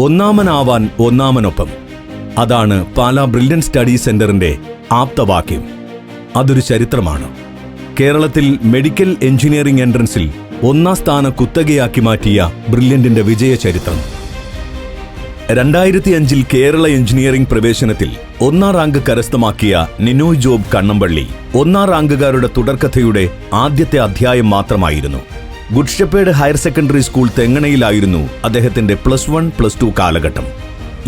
ഒന്നാമനാവാൻ ഒന്നാമനൊപ്പം. അതാണ് Pala brilliant study സെന്ററിന്റെ ആപ്തവാക്യം. അതൊരു ചരിത്രമാണ്. കേരളത്തിൽ മെഡിക്കൽ എഞ്ചിനീയറിംഗ് എൻട്രൻസിൽ ഒന്നാം സ്ഥാനം കുത്തകയാക്കി മാറ്റിയ ബ്രില്യന്റിന്റെ വിജയ ചരിത്രം. 2005 കേരള എഞ്ചിനീയറിംഗ് പ്രവേശനത്തിൽ ഒന്നാം റാങ്ക് കരസ്ഥമാക്കിയ നിനോയ് ജോബ് കണ്ണമ്പള്ളി ഒന്നാം റാങ്കുകാരുടെ തുടർക്കഥയുടെ ആദ്യത്തെ അധ്യായം മാത്രമായിരുന്നു. Good Shepherd higher secondary school തെങ്ങണയിലായിരുന്നു അദ്ദേഹത്തിന്റെ +1+2 കാലഘട്ടം.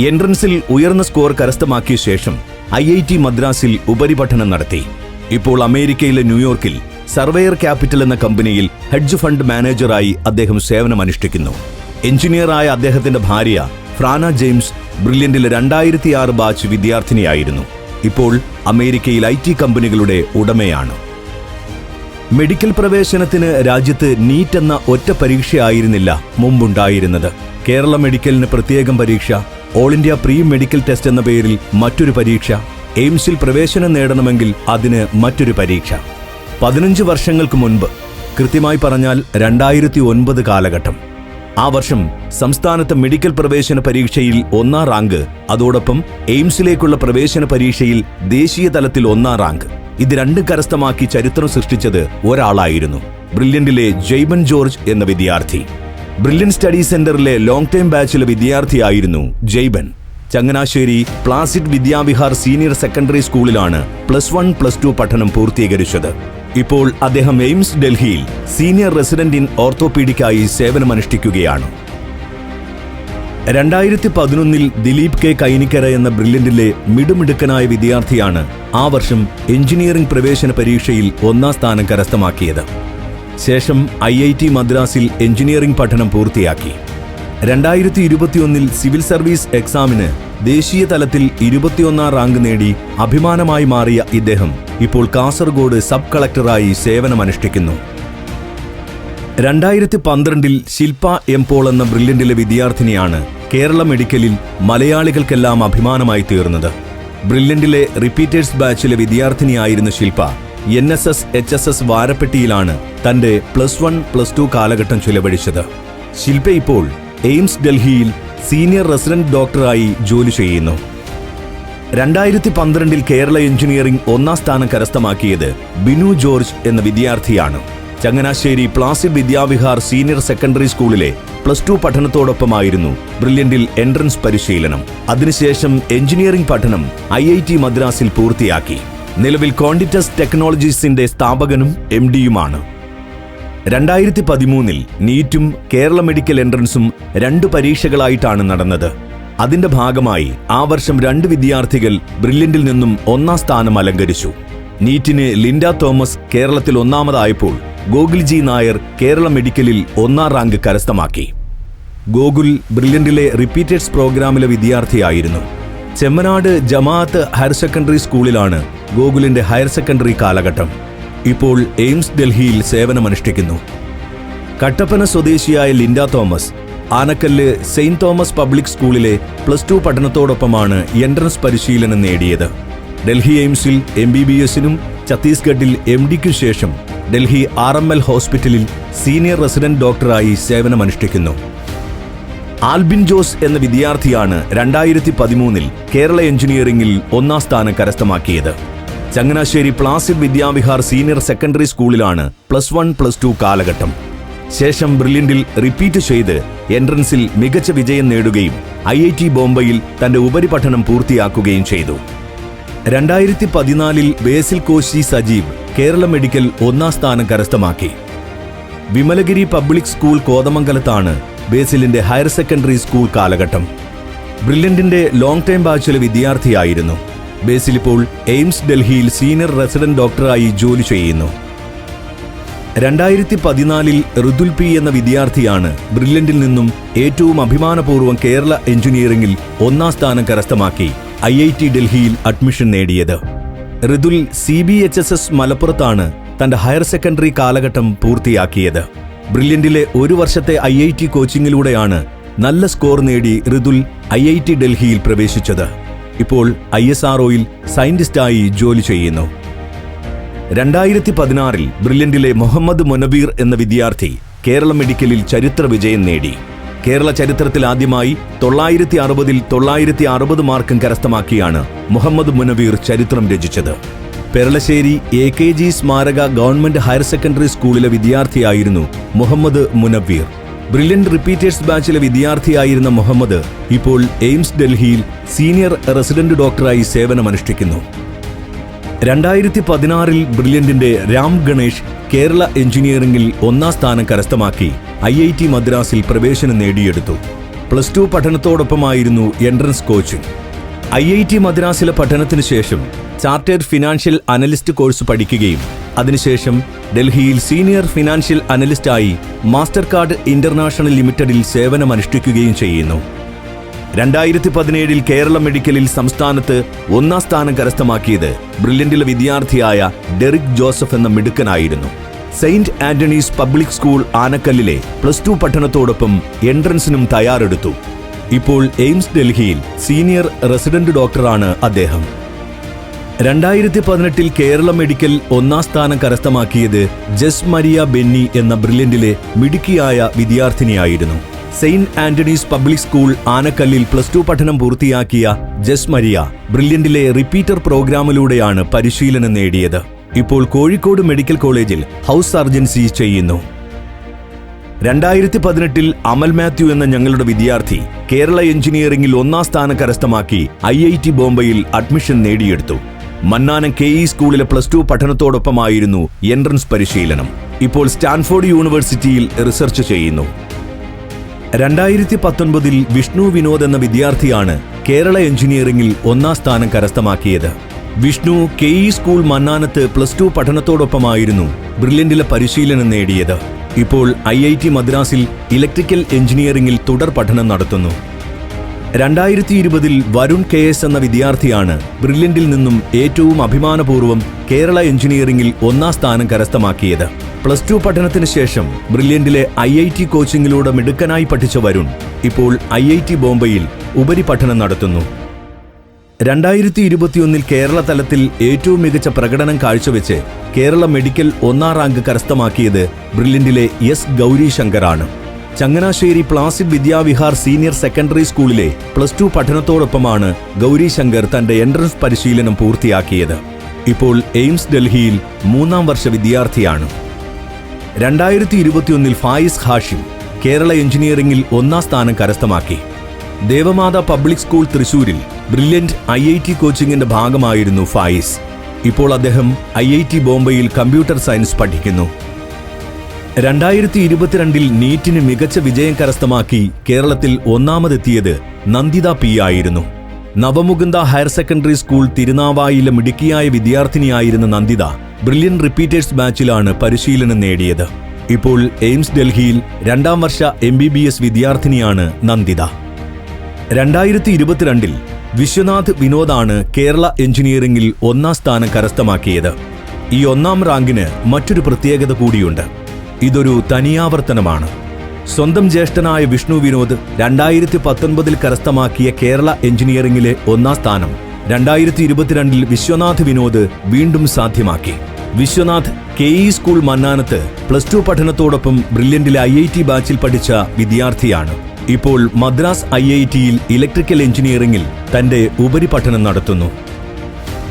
എൻട്രൻസിൽ ഉയർന്ന സ്കോർ കരസ്ഥമാക്കിയ ശേഷം IIT മദ്രാസിൽ ഉപരിപഠനം നടത്തി. ഇപ്പോൾ അമേരിക്കയിലെ ന്യൂയോർക്കിൽ സർവേയർ ക്യാപിറ്റൽ എന്ന കമ്പനിയിൽ ഹെഡ്ജ് ഫണ്ട് മാനേജറായി അദ്ദേഹം സേവനമനുഷ്ഠിക്കുന്നു. എഞ്ചിനീയറായ അദ്ദേഹത്തിന്റെ ഭാര്യ ഫ്രാന ജെയിംസ് ബ്രില്യന്റിലെ 2006 ബാച്ച് വിദ്യാർത്ഥിനിയായിരുന്നു. ഇപ്പോൾ അമേരിക്കയിൽ IT കമ്പനികളുടെ ഉടമയാണ്. മെഡിക്കൽ പ്രവേശനത്തിന് രാജ്യത്ത് നീറ്റ് എന്ന ഒറ്റ പരീക്ഷയായിരുന്നില്ല മുമ്പുണ്ടായിരുന്നത്. കേരള മെഡിക്കലിന് പ്രത്യേകം പരീക്ഷ, all India pre medical test എന്ന പേരിൽ മറ്റൊരു പരീക്ഷ, എയിംസിൽ പ്രവേശനം നേടണമെങ്കിൽ അതിന് മറ്റൊരു പരീക്ഷ. 15 വർഷങ്ങൾക്ക് മുൻപ്, കൃത്യമായി പറഞ്ഞാൽ 2009 കാലഘട്ടം. ആ വർഷം സംസ്ഥാനത്തെ മെഡിക്കൽ പ്രവേശന പരീക്ഷയിൽ ഒന്നാം റാങ്ക്, അതോടൊപ്പം എയിംസിലേക്കുള്ള പ്രവേശന പരീക്ഷയിൽ ദേശീയ തലത്തിൽ ഒന്നാം റാങ്ക്. ഇത് രണ്ടും കരസ്ഥമാക്കി ചരിത്രം സൃഷ്ടിച്ചത് ഒരാളായിരുന്നു, ബ്രില്യന്റിലെ ജെയ്ബൻ ജോർജ് എന്ന വിദ്യാർത്ഥി. ബ്രില്യന്റ് സ്റ്റഡി സെന്ററിലെ ലോങ് ടൈം ബാച്ചിലെ വിദ്യാർത്ഥിയായിരുന്നു Jaiben. Changanassery Placid Vidyavihar senior secondary സ്കൂളിലാണ് +1+2 പഠനം പൂർത്തീകരിച്ചത്. ഇപ്പോൾ അദ്ദേഹം എയിംസ് ഡൽഹിയിൽ സീനിയർ റെസിഡന്റ് ഇൻ ഓർത്തോപീഡിക്കായി സേവനമനുഷ്ഠിക്കുകയാണ്. 2011 ദിലീപ് കെ കൈനിക്കര എന്ന ബ്രില്യന്റിലെ മിടുമിടുക്കനായ വിദ്യാർത്ഥിയാണ് ആ വർഷം എഞ്ചിനീയറിംഗ് പ്രവേശന പരീക്ഷയിൽ ഒന്നാം സ്ഥാനം കരസ്ഥമാക്കിയത്. ശേഷം IIT മദ്രാസിൽ എഞ്ചിനീയറിംഗ് പഠനം പൂർത്തിയാക്കി. 2021 സിവിൽ സർവീസ് എക്സാമിന് ദേശീയ തലത്തിൽ 21ാം റാങ്ക് നേടി അഭിമാനമായി മാറിയ ഇദ്ദേഹം ഇപ്പോൾ കാസർഗോഡ് സബ് കളക്ടറായി സേവനമനുഷ്ഠിക്കുന്നു. 2012 ശില്പ എം പോൾ എന്ന ബ്രില്യന്റിലെ വിദ്യാർത്ഥിനിയാണ് കേരള മെഡിക്കലിൽ മലയാളികൾക്കെല്ലാം അഭിമാനമായി തീർന്നത്. ബ്രില്യന്റിലെ റിപ്പീറ്റേഴ്സ് ബാച്ചിലെ വിദ്യാർത്ഥിനിയായിരുന്ന ശില്പ NSS HSS വാരപ്പെട്ടിയിലാണ് തന്റെ +1+2 കാലഘട്ടം ചിലവഴിച്ചത്. ശില്പ ഇപ്പോൾ എയിംസ് ഡൽഹിയിൽ സീനിയർ റെസിഡന്റ് ഡോക്ടറായി ജോലി ചെയ്യുന്നു. 2012 കേരള എഞ്ചിനീയറിംഗ് ഒന്നാം സ്ഥാനം കരസ്ഥമാക്കിയത് ബിനു ജോർജ് എന്ന വിദ്യാർത്ഥിയാണ്. Changanassery Placid Vidyavihar senior secondary സ്കൂളിലെ +2 പഠനത്തോടൊപ്പമായിരുന്നു ബ്രില്യന്റിൽ എൻട്രൻസ് പരിശീലനം. അതിനുശേഷം എഞ്ചിനീയറിംഗ് പഠനം IIT മദ്രാസിൽ പൂർത്തിയാക്കി. നിലവിൽ ക്വാണ്ടിറ്റസ് ടെക്നോളജീസിന്റെ സ്ഥാപകനും MDയുമാണ്. 2013 നീറ്റും കേരള മെഡിക്കൽ എൻട്രൻസും 2 പരീക്ഷകളായിട്ടാണ് നടന്നത്. അതിന്റെ ഭാഗമായി ആ വർഷം 2 വിദ്യാർത്ഥികൾ ബ്രില്യന്റിൽ നിന്നും ഒന്നാം സ്ഥാനം അലങ്കരിച്ചു. നീറ്റിന് ലിൻഡ തോമസ് കേരളത്തിൽ ഒന്നാമതായപ്പോൾ ഗോകുൽ ജി നായർ കേരള മെഡിക്കലിൽ ഒന്നാം റാങ്ക് കരസ്ഥമാക്കി. ഗോകുൽ ബ്രില്യന്റിലെ റിപ്പീറ്റേഴ്സ് പ്രോഗ്രാമിലെ വിദ്യാർത്ഥിയായിരുന്നു. ചെമ്മനാട് ജമാഅത്ത് ഹയർ സെക്കൻഡറി സ്കൂളിലാണ് ഗോകുലിന്റെ ഹയർ സെക്കൻഡറി കാലഘട്ടം. ഇപ്പോൾ എയിംസ് ഡൽഹിയിൽ സേവനമനുഷ്ഠിക്കുന്നു. കട്ടപ്പന സ്വദേശിയായ Linda Thomas Anakkallu Saint Thomas public സ്കൂളിലെ +2 പഠനത്തോടൊപ്പമാണ് എൻട്രൻസ് പരിശീലനം നേടിയത്. ഡൽഹി എയിംസിൽ MBBSനും ഛത്തീസ്ഗഡിൽ MDക്കും ശേഷം ഡൽഹി RML ഹോസ്പിറ്റലിൽ സീനിയർ റെസിഡന്റ് ഡോക്ടറായി സേവനമനുഷ്ഠിക്കുന്നു. ആൽബിൻ ജോസ് എന്ന വിദ്യാർത്ഥിയാണ് 2013 കേരള എഞ്ചിനീയറിംഗിൽ ഒന്നാം സ്ഥാനം കരസ്ഥമാക്കിയത്. Changanassery Placid Vidyavihar senior secondary സ്കൂളിലാണ് +1+2 കാലഘട്ടം. ശേഷം ബ്രില്യന്റിൽ റിപ്പീറ്റ് ചെയ്ത് എൻട്രൻസിൽ മികച്ച വിജയം നേടുകയും IIT ബോംബെയിൽ തന്റെ ഉപരിപഠനം പൂർത്തിയാക്കുകയും ചെയ്തു. 2014 ബേസിൽ കോശി സജീവ് കേരള മെഡിക്കൽ ഒന്നാം സ്ഥാനം കരസ്ഥമാക്കി. വിമലഗിരി പബ്ലിക് സ്കൂൾ കോതമംഗലത്താണ് ബേസിലിന്റെ ഹയർ സെക്കൻഡറി സ്കൂൾ കാലഘട്ടം. ബ്രില്യന്റിന്റെ ലോങ് ടൈം ബാച്ചിലെ വിദ്യാർത്ഥിയായിരുന്നു. ബേസിൽ ഇപ്പോൾ എയിംസ് ഡൽഹിയിൽ സീനിയർ റെസിഡന്റ് ഡോക്ടറായി ജോലി ചെയ്യുന്നു. 2014 ഋതുൽ P എന്ന വിദ്യാർത്ഥിയാണ് ബ്രില്യന്റിൽ നിന്നും ഏറ്റവും അഭിമാനപൂർവ്വം കേരള എഞ്ചിനീയറിംഗിൽ ഒന്നാം സ്ഥാനം കരസ്ഥമാക്കി IIT ഡൽഹിയിൽ അഡ്മിഷൻ നേടിയത്. ഋതുൽ CBHSS മലപ്പുറത്താണ് തന്റെ ഹയർ സെക്കൻഡറി കാലഘട്ടം പൂർത്തിയാക്കിയത്. ബ്രില്യന്റിലെ 1 വർഷത്തെ IIT കോച്ചിങ്ങിലൂടെയാണ് നല്ല സ്കോർ നേടി ഋതുൽ IIT ഡൽഹിയിൽ പ്രവേശിച്ചത്. ഇപ്പോൾ ISROയിൽ സയന്റിസ്റ്റായി ജോലി ചെയ്യുന്നു. 2016 ബ്രില്യന്റിലെ മുഹമ്മദ് മുനബീർ എന്ന വിദ്യാർത്ഥി കേരള മെഡിക്കലിൽ ചരിത്ര വിജയം നേടി. കേരള ചരിത്രത്തിൽ ആദ്യമായി 960-ൽ 960 മാർക്കും കരസ്ഥമാക്കിയാണ് മുഹമ്മദ് മുനവീർ ചരിത്രം രചിച്ചത്. പെരളശ്ശേരി AKG സ്മാരക ഗവൺമെന്റ് ഹയർ സെക്കൻഡറി സ്കൂളിലെ വിദ്യാർത്ഥിയായിരുന്നു മുഹമ്മദ് മുനവീർ. ബ്രില്യന്റ് റിപ്പീറ്റേഴ്സ് ബാച്ചിലെ വിദ്യാർത്ഥിയായിരുന്ന മുഹമ്മദ് ഇപ്പോൾ എയിംസ് ഡൽഹിയിൽ സീനിയർ റെസിഡന്റ് ഡോക്ടറായി സേവനമനുഷ്ഠിക്കുന്നു. 2016-ൽ ബ്രില്യന്റിന്റെ രാം ഗണേഷ് കേരള എഞ്ചിനീയറിംഗിൽ 1ാം സ്ഥാനം കരസ്ഥമാക്കി IIT മദ്രാസിൽ പ്രവേശനം നേടിയെടുത്തു. +2 പഠനത്തോടൊപ്പമായിരുന്നു എൻട്രൻസ് കോച്ചിംഗ്. IIT മദ്രാസിലെ പഠനത്തിനു ശേഷം ചാർട്ടേഡ് ഫിനാൻഷ്യൽ അനലിസ്റ്റ് കോഴ്സ് പഠിക്കുകയും അതിനുശേഷം ഡൽഹിയിൽ സീനിയർ ഫിനാൻഷ്യൽ അനലിസ്റ്റായി മാസ്റ്റർ കാർഡ് ഇന്റർനാഷണൽ ലിമിറ്റഡിൽ സേവനമനുഷ്ഠിക്കുകയും ചെയ്യുന്നു. 2017-ൽ കേരള മെഡിക്കലിൽ സംസ്ഥാനത്ത് 1ാം സ്ഥാനം കരസ്ഥമാക്കിയത് ബ്രില്യന്റിലെ വിദ്യാർത്ഥിയായ ഡെറിക് ജോസഫ് എന്ന മിടുക്കനായിരുന്നു. സെയിന്റ് ആന്റണീസ് പബ്ലിക് സ്കൂൾ ആനക്കല്ലിലെ +2 പഠനത്തോടൊപ്പം എൻട്രൻസിനും തയ്യാറെടുത്തു. ഇപ്പോൾ എയിംസ് ഡൽഹിയിൽ സീനിയർ റെസിഡന്റ് ഡോക്ടറാണ് അദ്ദേഹം. 2018-ൽ കേരള മെഡിക്കൽ 1ാം സ്ഥാനം കരസ്ഥമാക്കിയത് ജസ് മരിയ ബെന്നി എന്ന ബ്രില്യന്റിലെ മിടുക്കിയായ വിദ്യാർത്ഥിനിയായിരുന്നു. സെയിന്റ് ആന്റണീസ് പബ്ലിക് സ്കൂൾ ആനക്കല്ലിൽ +2 പഠനം പൂർത്തിയാക്കിയ ജസ് മരിയ ബ്രില്യന്റിലെ റിപ്പീറ്റർ പ്രോഗ്രാമിലൂടെയാണ് പരിശീലനം നേടിയത്. ഇപ്പോൾ കോഴിക്കോട് മെഡിക്കൽ കോളേജിൽ ഹൗസ് സർജൻസി ചെയ്യുന്നു. 2018-ൽ അമൽ മാത്യു എന്ന ഞങ്ങളുടെ വിദ്യാർത്ഥി കേരള എഞ്ചിനീയറിംഗിൽ 1ാം സ്ഥാനം കരസ്ഥമാക്കി IIT ബോംബെയിൽ അഡ്മിഷൻ നേടിയെടുത്തു. മന്നാനം KE സ്കൂളിലെ +2 പഠനത്തോടൊപ്പമായിരുന്നു എൻട്രൻസ് പരിശീലനം. ഇപ്പോൾ സ്റ്റാൻഫോർഡ് യൂണിവേഴ്സിറ്റിയിൽ റിസർച്ച് ചെയ്യുന്നു. 2019-ൽ വിഷ്ണു വിനോദ് എന്ന വിദ്യാർത്ഥിയാണ് കേരള എഞ്ചിനീയറിംഗിൽ 1ാം സ്ഥാനം കരസ്ഥമാക്കിയത്. വിഷ്ണു KE സ്കൂൾ മന്നാനത്ത് +2 പഠനത്തോടൊപ്പമായിരുന്നു ബ്രില്യന്റിലെ പരിശീലനം നേടിയത്. ഇപ്പോൾ IIT മദ്രാസിൽ ഇലക്ട്രിക്കൽ എഞ്ചിനീയറിംഗിൽ തുടർ പഠനം നടത്തുന്നു. 2020-ൽ വരുൺ KS എന്ന വിദ്യാർത്ഥിയാണ് ബ്രില്യന്റിൽ നിന്നും ഏറ്റവും അഭിമാനപൂർവ്വം കേരള എഞ്ചിനീയറിംഗിൽ 1ാം സ്ഥാനം കരസ്ഥമാക്കിയത്. +2 പഠനത്തിന് ശേഷം ബ്രില്യന്റിലെ IIT കോച്ചിങ്ങിലൂടെ മിടുക്കനായി പഠിച്ച വരുൺ ഇപ്പോൾ IIT ബോംബെയിൽ ഉപരിപഠനം നടത്തുന്നു. 2021-ൽ കേരള തലത്തിൽ ഏറ്റവും മികച്ച പ്രകടനം കാഴ്ചവെച്ച് കേരള മെഡിക്കൽ 1ാം റാങ്ക് കരസ്ഥമാക്കിയത് ബ്രില്യന്റിലെ S ഗൗരീശങ്കറാണ്. Changanassery Placid Vidyavihar senior secondary സ്കൂളിലെ +2 പഠനത്തോടൊപ്പമാണ് ഗൗരീശങ്കർ തന്റെ എൻട്രൻസ് പരിശീലനം പൂർത്തിയാക്കിയത്. ഇപ്പോൾ എയിംസ് ഡൽഹിയിൽ 3ാം വർഷ വിദ്യാർത്ഥിയാണ്. 2021-ൽ ഫായിസ് ഹാഷിം കേരള എഞ്ചിനീയറിംഗിൽ 1ാം സ്ഥാനം കരസ്ഥമാക്കി. ദേവമാത പബ്ലിക് സ്കൂൾ തൃശൂരിൽ ബ്രില്യന്റ് IIT കോച്ചിങ്ങിന്റെ ഭാഗമായിരുന്നു ഫായിസ്. ഇപ്പോൾ അദ്ദേഹം IIT ബോംബെയിൽ കമ്പ്യൂട്ടർ സയൻസ് പഠിക്കുന്നു. 2022-ൽ നീറ്റിന് മികച്ച വിജയം കരസ്ഥമാക്കി കേരളത്തിൽ 1ാമതെത്തിയത് നന്ദിത P ആയിരുന്നു. നവമുകുന്ദ ഹയർ സെക്കൻഡറി സ്കൂൾ തിരുനാവായിലെ മിടുക്കിയായ വിദ്യാർത്ഥിനിയായിരുന്ന നന്ദിത ബ്രില്യന്റ് റിപ്പീറ്റേഴ്സ് ബാച്ചിലാണ് പരിശീലനം നേടിയത്. ഇപ്പോൾ എയിംസ് ഡൽഹിയിൽ 2ാം വർഷ MBBS വിദ്യാർത്ഥിനിയാണ് നന്ദിത. 2022-ൽ വിശ്വനാഥ് വിനോദാണ് കേരള എഞ്ചിനീയറിംഗിൽ 1ാം സ്ഥാനം കരസ്ഥമാക്കിയത്. ഈ 1ാം റാങ്കിന് മറ്റൊരു പ്രത്യേകത കൂടിയുണ്ട്. ഇതൊരു തനിയാവർത്തനമാണ്. സ്വന്തം ജ്യേഷ്ഠനായ വിഷ്ണു വിനോദ് 2019-ൽ കരസ്ഥമാക്കിയ കേരള എഞ്ചിനീയറിംഗിലെ 1ാം സ്ഥാനം 2022-ൽ വിശ്വനാഥ് വിനോദ് വീണ്ടും സാധ്യമാക്കി. വിശ്വനാഥ് KE സ്കൂൾ മന്നാനത്ത് +2 പഠനത്തോടൊപ്പം ബ്രില്യന്റിലെ IIT ബാച്ചിൽ പഠിച്ച വിദ്യാർത്ഥിയാണ്. ഇപ്പോൾ മദ്രാസ് IITയിൽ ഇലക്ട്രിക്കൽ എഞ്ചിനീയറിംഗിൽ തന്റെ ഉപരിപഠനം നടത്തുന്നു.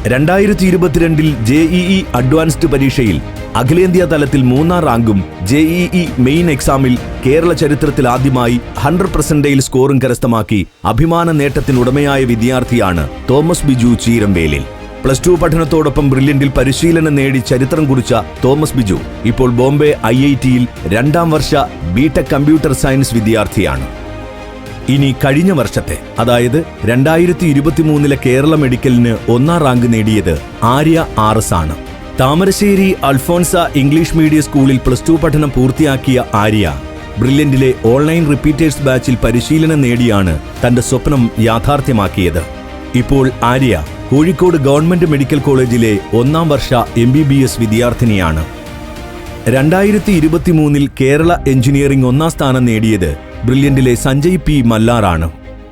2022-ൽ JEE അഡ്വാൻസ്ഡ് പരീക്ഷയിൽ അഖിലേന്ത്യാ തലത്തിൽ 3ാം റാങ്കും JEE മെയിൻ എക്സാമിൽ കേരള ചരിത്രത്തിൽ ആദ്യമായി 100% സ്കോറും കരസ്ഥമാക്കി അഭിമാന നേട്ടത്തിനുടമയായ വിദ്യാർത്ഥിയാണ് തോമസ് ബിജു ചീരംവേലിൽ. +2 പഠനത്തോടൊപ്പം ബ്രില്യന്റിൽ പരിശീലനം നേടി ചരിത്രം കുറിച്ച തോമസ് ബിജു ഇപ്പോൾ ബോംബെ IITയിൽ 2ാം വർഷ ബിടെക് കമ്പ്യൂട്ടർ സയൻസ് വിദ്യാർത്ഥിയാണ്. ഇനി കഴിഞ്ഞ വർഷത്തെ, അതായത് 2023-ലെ കേരള മെഡിക്കലിന് 1ാം റാങ്ക് നേടിയത് ആര്യ RS ആണ്. താമരശ്ശേരി അൽഫോൻസ ഇംഗ്ലീഷ് മീഡിയം സ്കൂളിൽ +2 പഠനം പൂർത്തിയാക്കിയ ആര്യ ബ്രില്യന്റിലെ ഓൺലൈൻ റിപ്പീറ്റേഴ്സ് ബാച്ചിൽ പരിശീലനം നേടിയാണ് തന്റെ സ്വപ്നം യാഥാർത്ഥ്യമാക്കിയത്. ഇപ്പോൾ ആര്യ കോഴിക്കോട് ഗവൺമെന്റ് മെഡിക്കൽ കോളേജിലെ 1ാം വർഷ MBBS വിദ്യാർത്ഥിനിയാണ്. 2023-ൽ കേരള എഞ്ചിനീയറിംഗ് 1ാം സ്ഥാനം നേടിയത് ബ്രില്യന്റിലെ സഞ്ജയ് P മല്ലാറാണ്.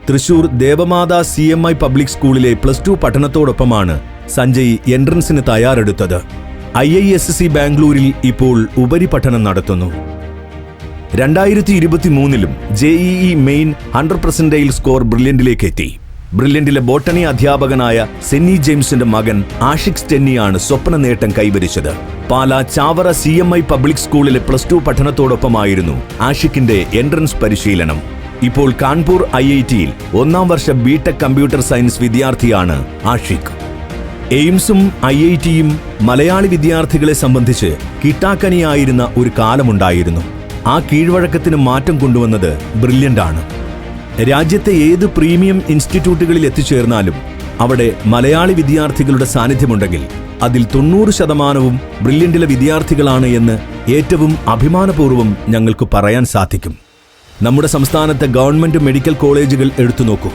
തൃശൂർ ദേവമാത CMI പബ്ലിക് സ്കൂളിലെ +2 പഠനത്തോടൊപ്പമാണ് സഞ്ജയ് എൻട്രൻസിന് തയ്യാറെടുത്തത്. IISc ബാംഗ്ലൂരിൽ ഇപ്പോൾ ഉപരിപഠനം നടത്തുന്നു. 2023 JEE മെയിൻ 100% സ്കോർ ബ്രില്യന്റിലേക്ക് എത്തി. ബ്രില്യന്റിലെ ബോട്ടണി അധ്യാപകനായ സെന്നി ജെയിംസിന്റെ മകൻ ആഷിഖ് സ്റ്റെന്നിയാണ് സ്വപ്ന നേട്ടം കൈവരിച്ചത്. പാലാ ചാവറ CMI പബ്ലിക് സ്കൂളിലെ +2 പഠനത്തോടൊപ്പമായിരുന്നു ആഷിഖിന്റെ എൻട്രൻസ് പരിശീലനം. ഇപ്പോൾ കാൺപൂർ IITയിൽ 1ാം വർഷ BTech കമ്പ്യൂട്ടർ സയൻസ് വിദ്യാർത്ഥിയാണ് ആഷിഖ്. എയിംസും IITയും മലയാളി വിദ്യാർത്ഥികളെ സംബന്ധിച്ച് കിട്ടാക്കനിയായിരുന്ന ഒരു കാലമുണ്ടായിരുന്നു. ആ കീഴ്വഴക്കത്തിന് മാറ്റം കൊണ്ടുവന്നത് ബ്രില്യന്റാണ്. രാജ്യത്തെ ഏത് പ്രീമിയം ഇൻസ്റ്റിറ്റ്യൂട്ടുകളിൽ എത്തിച്ചേർന്നാലും അവിടെ മലയാളി വിദ്യാർത്ഥികളുടെ സാന്നിധ്യമുണ്ടെങ്കിൽ അതിൽ 90% ബ്രില്യന്റിലെ വിദ്യാർത്ഥികളാണ് എന്ന് ഏറ്റവും അഭിമാനപൂർവ്വം ഞങ്ങൾക്ക് പറയാൻ സാധിക്കും. നമ്മുടെ സംസ്ഥാനത്തെ ഗവൺമെന്റ് മെഡിക്കൽ കോളേജുകൾ എടുത്തുനോക്കൂ.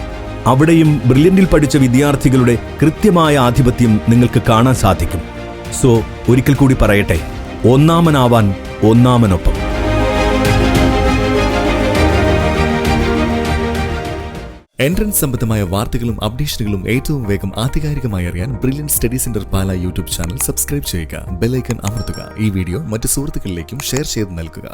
അവിടെയും ബ്രില്യന്റിൽ പഠിച്ച വിദ്യാർത്ഥികളുടെ കൃത്യമായ ആധിപത്യം നിങ്ങൾക്ക് കാണാൻ സാധിക്കും. സോ ഒരിക്കൽ കൂടി പറയട്ടെ, ഒന്നാമനാവാൻ ഒന്നാമനൊപ്പം. എൻട്രൻസ് സംബന്ധമായ വാർത്തകളും അപ്ഡേഷനുകളും ഏറ്റവും വേഗം ആധികാരികമായി അറിയാൻ brilliant study centre Pala YouTube channel subscribe ചെയ്യുക. ബെൽ ഐക്കൺ അമർത്തുക. ഈ വീഡിയോ മറ്റ് സുഹൃത്തുക്കളിലേക്കും ഷെയർ ചെയ്ത് നൽകുക.